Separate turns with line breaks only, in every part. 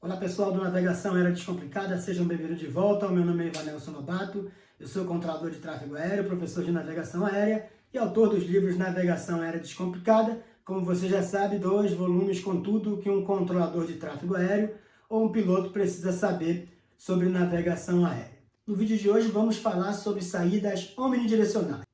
Olá pessoal do Navegação Aérea Descomplicada, sejam bem-vindos de volta. O meu nome é Ivanelson Lobato, eu sou controlador de tráfego aéreo, professor de navegação aérea e autor dos livros Navegação Aérea Descomplicada. Como você já sabe, 2 volumes com tudo que um controlador de tráfego aéreo ou um piloto precisa saber sobre navegação aérea. No vídeo de hoje vamos falar sobre saídas omnidirecionais.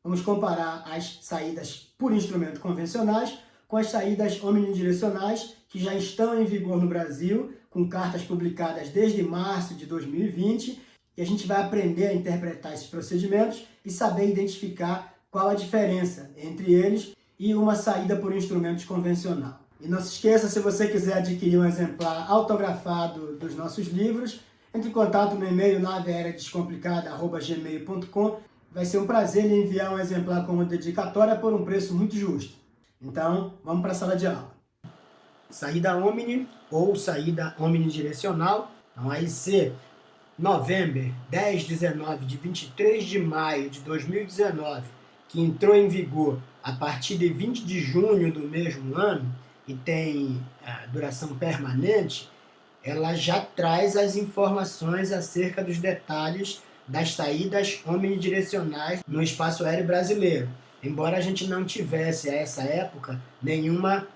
Vamos comparar as saídas por instrumento convencionais com as saídas omnidirecionais que já estão em vigor no Brasil, com cartas publicadas desde março de 2020, e a gente vai aprender a interpretar esses procedimentos e saber identificar qual a diferença entre eles e uma saída por instrumentos convencional. E não se esqueça, se você quiser adquirir um exemplar autografado dos nossos livros, entre em contato no e-mail naveaeradescomplicada@gmail.com. Vai ser um prazer lhe enviar um exemplar como dedicatória por um preço muito justo. Então, vamos para a sala de aula. Saída omni ou saída omnidirecional. Então, AIC November 1019 de 23 de maio de 2019, que entrou em vigor a partir de 20 de junho do mesmo ano e tem duração permanente, ela já traz as informações acerca dos detalhes das saídas omnidirecionais no espaço aéreo brasileiro. Embora a gente não tivesse, a essa época, nenhuma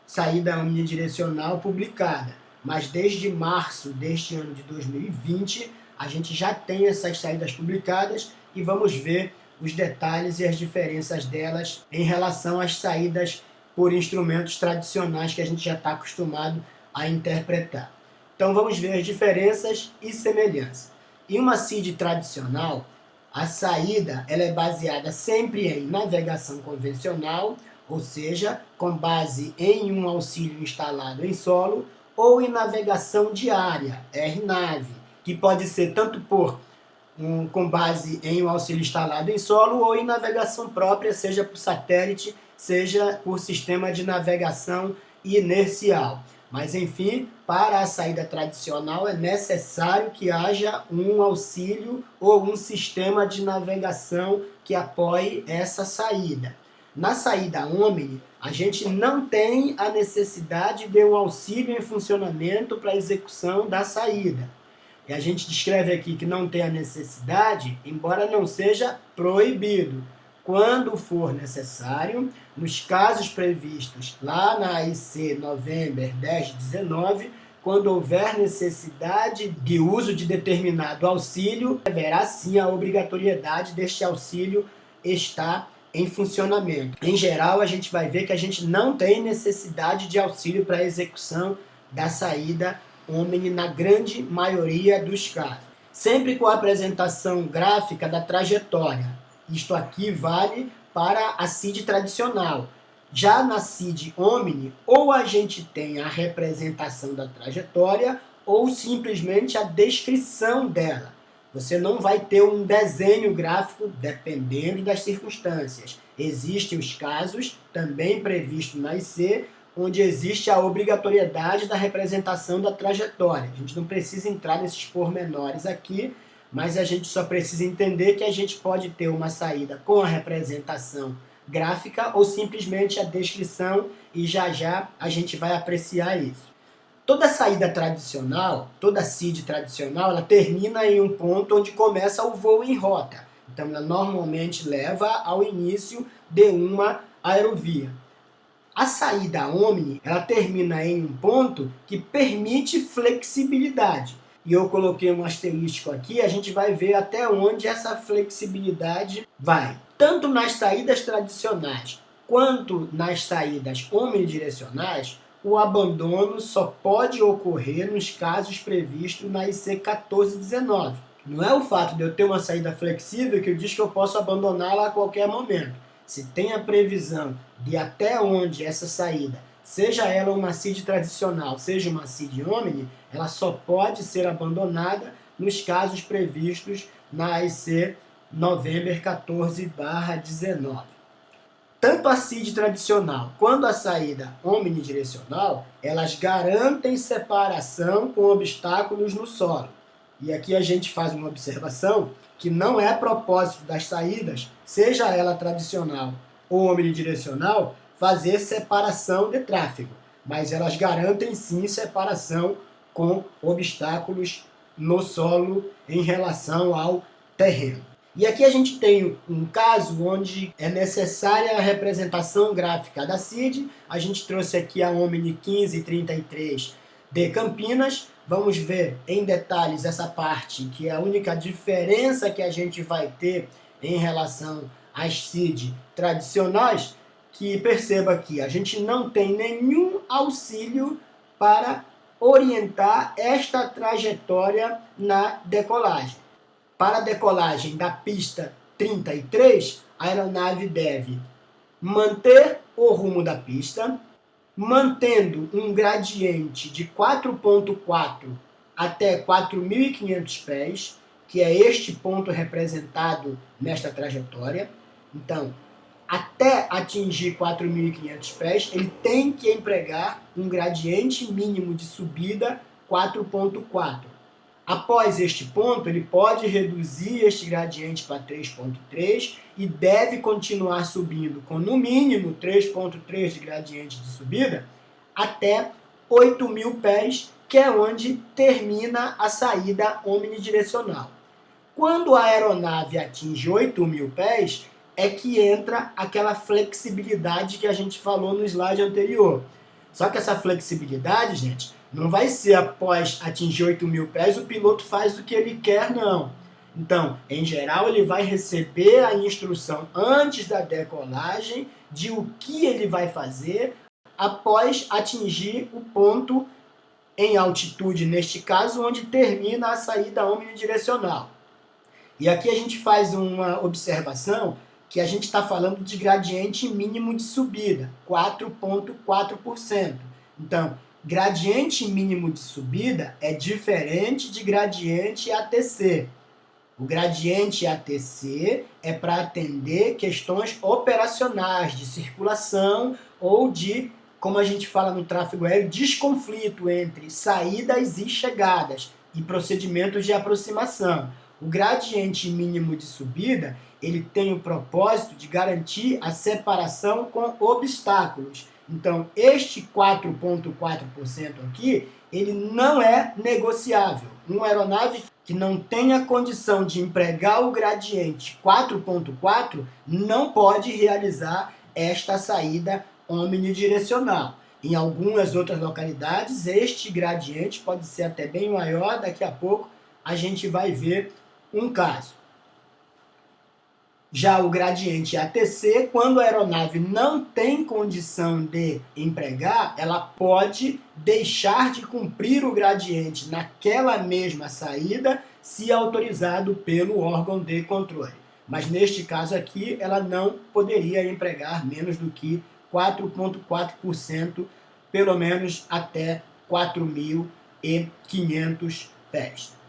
saída omnidirecional publicada, mas desde março deste ano de 2020, a gente já tem essas saídas publicadas e vamos ver os detalhes e as diferenças delas em relação às saídas por instrumentos tradicionais que a gente já está acostumado a interpretar. Então vamos ver as diferenças e semelhanças. Em uma CID tradicional, a saída ela é baseada sempre em navegação convencional, ou seja, com base em um auxílio instalado em solo, ou em navegação diária, RNAV, que pode ser tanto com base em um auxílio instalado em solo, ou em navegação própria, seja por satélite, seja por sistema de navegação inercial. Mas, enfim, para a saída tradicional é necessário que haja um auxílio ou um sistema de navegação que apoie essa saída. Na saída omni, a gente não tem a necessidade de um auxílio em funcionamento para a execução da saída. E a gente descreve aqui que não tem a necessidade, embora não seja proibido. Quando for necessário, nos casos previstos lá na AIC November 1019, quando houver necessidade de uso de determinado auxílio, haverá sim a obrigatoriedade deste auxílio estar em funcionamento. Em geral, a gente vai ver que a gente não tem necessidade de auxílio para a execução da saída omni na grande maioria dos casos. Sempre com a apresentação gráfica da trajetória. Isto aqui vale para a CID tradicional. Já na CID omni, ou a gente tem a representação da trajetória, ou simplesmente a descrição dela. Você não vai ter um desenho gráfico dependendo das circunstâncias. Existem os casos, também previstos na IC, onde existe a obrigatoriedade da representação da trajetória. A gente não precisa entrar nesses pormenores aqui, mas a gente só precisa entender que a gente pode ter uma saída com a representação gráfica ou simplesmente a descrição, e já já a gente vai apreciar isso. Toda saída tradicional, toda CID tradicional, ela termina em um ponto onde começa o voo em rota. Então ela normalmente leva ao início de uma aerovia. A saída omni, ela termina em um ponto que permite flexibilidade. E eu coloquei um asterisco aqui, a gente vai ver até onde essa flexibilidade vai. Tanto nas saídas tradicionais quanto nas saídas omnidirecionais, o abandono só pode ocorrer nos casos previstos na IC 1419. Não é o fato de eu ter uma saída flexível que diz que eu posso abandoná-la a qualquer momento. Se tem a previsão de até onde essa saída, seja ela uma CID tradicional, seja uma CID omni, ela só pode ser abandonada nos casos previstos na IC November 14/19. Tanto a CID tradicional quanto a saída omnidirecional, elas garantem separação com obstáculos no solo. E aqui a gente faz uma observação que não é propósito das saídas, seja ela tradicional ou omnidirecional, fazer separação de tráfego, mas elas garantem sim separação com obstáculos no solo em relação ao terreno. E aqui a gente tem um caso onde é necessária a representação gráfica da CID. A gente trouxe aqui a Omni 1533 de Campinas. Vamos ver em detalhes essa parte, que é a única diferença que a gente vai ter em relação às CID tradicionais, que perceba que a gente não tem nenhum auxílio para orientar esta trajetória na decolagem. Para a decolagem da pista 33, a aeronave deve manter o rumo da pista, mantendo um gradiente de 4.4 até 4.500 pés, que é este ponto representado nesta trajetória. Então, até atingir 4.500 pés, ele tem que empregar um gradiente mínimo de subida 4.4. Após este ponto, ele pode reduzir este gradiente para 3.3 e deve continuar subindo com no mínimo 3.3 de gradiente de subida até 8.000 pés, que é onde termina a saída omnidirecional. Quando a aeronave atinge 8.000 pés, é que entra aquela flexibilidade que a gente falou no slide anterior. Só que essa flexibilidade, gente, não vai ser após atingir 8.000 pés, o piloto faz o que ele quer, não. Então, em geral, ele vai receber a instrução antes da decolagem de o que ele vai fazer após atingir o ponto em altitude, neste caso, onde termina a saída omnidirecional. E aqui a gente faz uma observação que a gente está falando de gradiente mínimo de subida, 4,4%. Então, gradiente mínimo de subida é diferente de gradiente ATC. O gradiente ATC é para atender questões operacionais de circulação ou de, como a gente fala no tráfego aéreo, desconflito entre saídas e chegadas e procedimentos de aproximação. O gradiente mínimo de subida, ele tem o propósito de garantir a separação com obstáculos. Então, este 4,4% aqui, ele não é negociável. Uma aeronave que não tenha condição de empregar o gradiente 4,4 não pode realizar esta saída omnidirecional. Em algumas outras localidades, este gradiente pode ser até bem maior. Daqui a pouco a gente vai ver um caso. Já o gradiente ATC, quando a aeronave não tem condição de empregar, ela pode deixar de cumprir o gradiente naquela mesma saída, se autorizado pelo órgão de controle. Mas neste caso aqui, ela não poderia empregar menos do que 4,4%, pelo menos até 4.500 pés.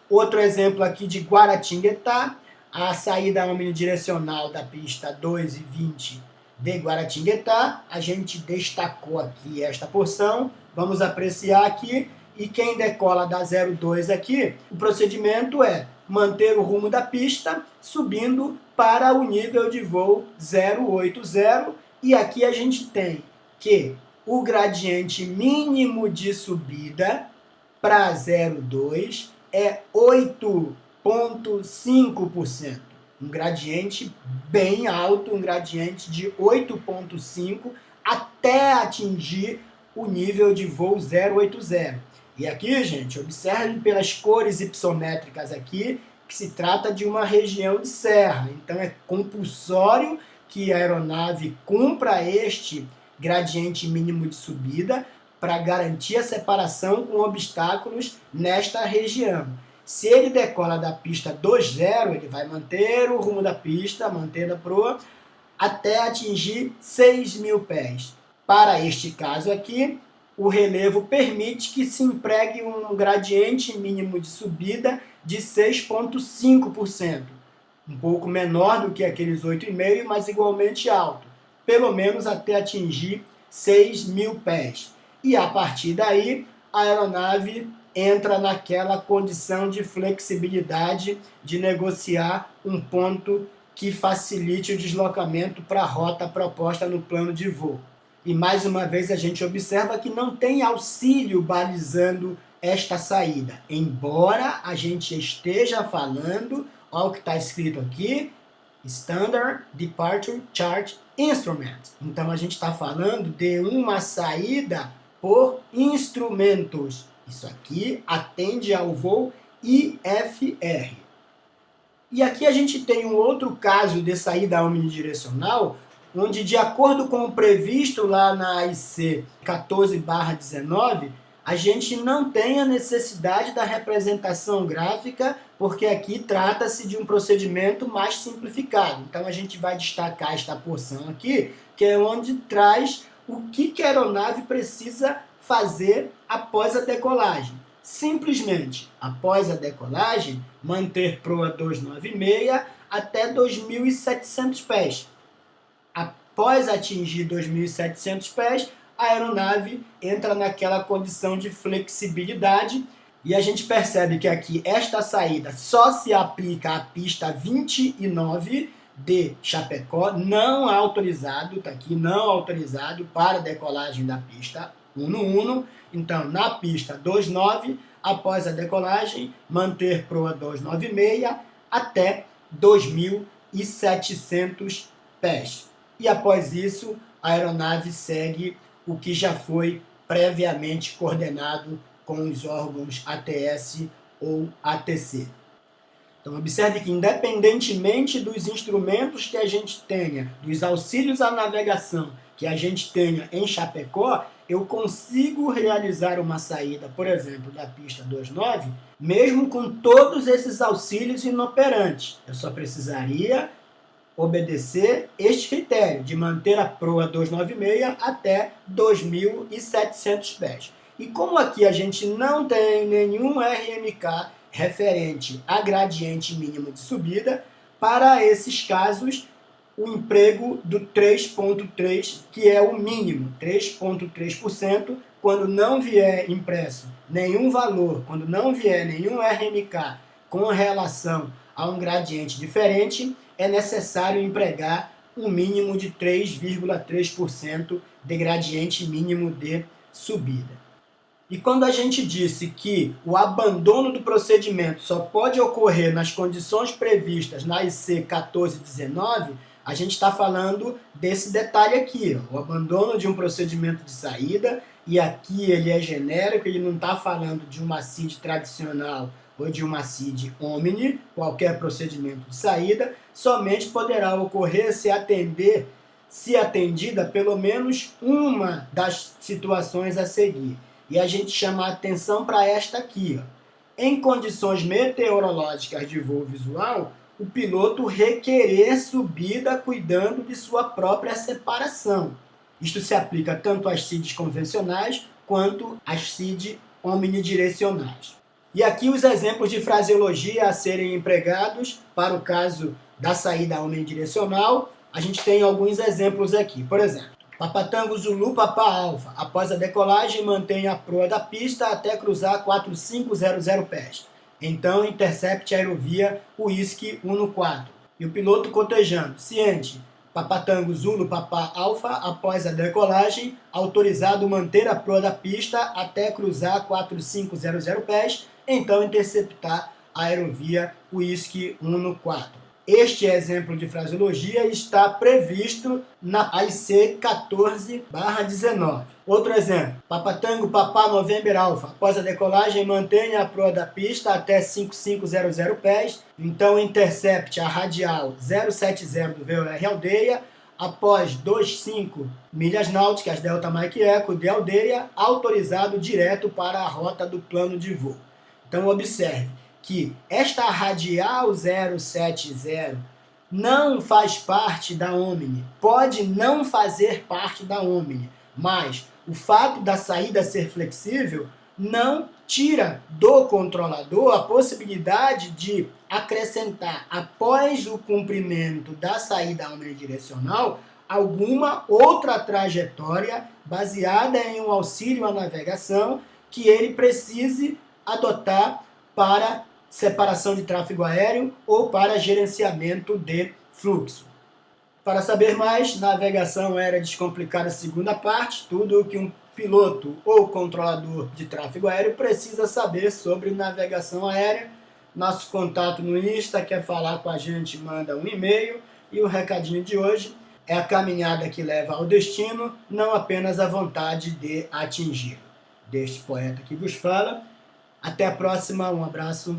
Outro exemplo aqui de Guaratinguetá, a saída omnidirecional da pista 2,20 de Guaratinguetá. A gente destacou aqui esta porção, vamos apreciar aqui. E quem decola da 02 aqui, o procedimento é manter o rumo da pista, subindo para o nível de voo 080. E aqui a gente tem que o gradiente mínimo de subida para 02 é 8,5%. Um gradiente bem alto, um gradiente de 8,5% até atingir o nível de voo 080. E aqui, gente, observe pelas cores hipermétricas aqui que se trata de uma região de serra. Então é compulsório que a aeronave cumpra este gradiente mínimo de subida para garantir a separação com obstáculos nesta região. Se ele decola da pista 20, ele vai manter o rumo da pista, mantendo a proa, até atingir 6.000 pés. Para este caso aqui, o relevo permite que se empregue um gradiente mínimo de subida de 6,5%. Um pouco menor do que aqueles 8,5%, mas igualmente alto. Pelo menos até atingir 6.000 pés. E a partir daí, a aeronave entra naquela condição de flexibilidade de negociar um ponto que facilite o deslocamento para a rota proposta no plano de voo. E mais uma vez a gente observa que não tem auxílio balizando esta saída, embora a gente esteja falando, olha o que está escrito aqui, Standard Departure Charge Instrument. Então a gente está falando de uma saída por instrumentos. Isso aqui atende ao voo IFR. E aqui a gente tem um outro caso de saída omnidirecional, onde, de acordo com o previsto lá na AIC 14/19, a gente não tem a necessidade da representação gráfica, porque aqui trata-se de um procedimento mais simplificado. Então a gente vai destacar esta porção aqui, que é onde traz o que a aeronave precisa fazer após a decolagem. Simplesmente, após a decolagem, manter proa 296 até 2.700 pés. Após atingir 2.700 pés, a aeronave entra naquela condição de flexibilidade e a gente percebe que aqui esta saída só se aplica à pista 29 de Chapecó, não autorizado, tá aqui, não autorizado para decolagem da pista 11. Então, na pista 29, após a decolagem, manter proa 296 até 2.700 pés. E após isso, a aeronave segue o que já foi previamente coordenado com os órgãos ATS ou ATC. Então, observe que, independentemente dos instrumentos que a gente tenha, dos auxílios à navegação que a gente tenha em Chapecó, eu consigo realizar uma saída, por exemplo, da pista 29, mesmo com todos esses auxílios inoperantes. Eu só precisaria obedecer este critério de manter a proa 296 até 2.700 pés. E como aqui a gente não tem nenhum RMK referente a gradiente mínimo de subida, para esses casos, o emprego do 3,3, que é o mínimo, 3,3%, quando não vier impresso nenhum valor, quando não vier nenhum RMK com relação a um gradiente diferente, é necessário empregar um mínimo de 3,3% de gradiente mínimo de subida. E quando a gente disse que o abandono do procedimento só pode ocorrer nas condições previstas na IC 1419, a gente está falando desse detalhe aqui, ó, o abandono de um procedimento de saída, e aqui ele é genérico, ele não está falando de uma CID tradicional ou de uma CID Omni, qualquer procedimento de saída, somente poderá ocorrer se atendida pelo menos uma das situações a seguir. E a gente chama a atenção para esta aqui, ó. Em condições meteorológicas de voo visual, o piloto requerer subida cuidando de sua própria separação. Isto se aplica tanto às CIDs convencionais quanto às CID omnidirecionais. E aqui os exemplos de fraseologia a serem empregados para o caso da saída omnidirecional, a gente tem alguns exemplos aqui. Por exemplo, Papatango Zulu Papa Alfa, após a decolagem mantém a proa da pista até cruzar 4500 pés. Então intercepte a aerovia Whisky 14. E o piloto cotejando, ciente, Papatango Zulu Papa Alfa, após a decolagem, autorizado manter a proa da pista até cruzar 4500 pés, então interceptar a aerovia Whisky 14. Este exemplo de fraseologia está previsto na AIC 14/19. Outro exemplo, Papatango Papá November Alpha, após a decolagem mantenha a proa da pista até 5500 pés, então intercepte a radial 070 do VOR Aldeia, após 25 milhas náuticas Delta Mike Echo de Aldeia, autorizado direto para a rota do plano de voo. Então observe que esta radial 070 não faz parte da Omni, pode não fazer parte da Omni, mas o fato da saída ser flexível não tira do controlador a possibilidade de acrescentar, após o cumprimento da saída omnidirecional, alguma outra trajetória baseada em um auxílio à navegação que ele precise adotar para separação de tráfego aéreo ou para gerenciamento de fluxo. Para saber mais, Navegação Aérea Descomplicada, segunda parte, tudo o que um piloto ou controlador de tráfego aéreo precisa saber sobre navegação aérea. Nosso contato no Insta, quer falar com a gente, manda um e-mail. E o recadinho de hoje é a caminhada que leva ao destino, não apenas a vontade de atingir. Deste poeta que vos fala. Até a próxima, um abraço.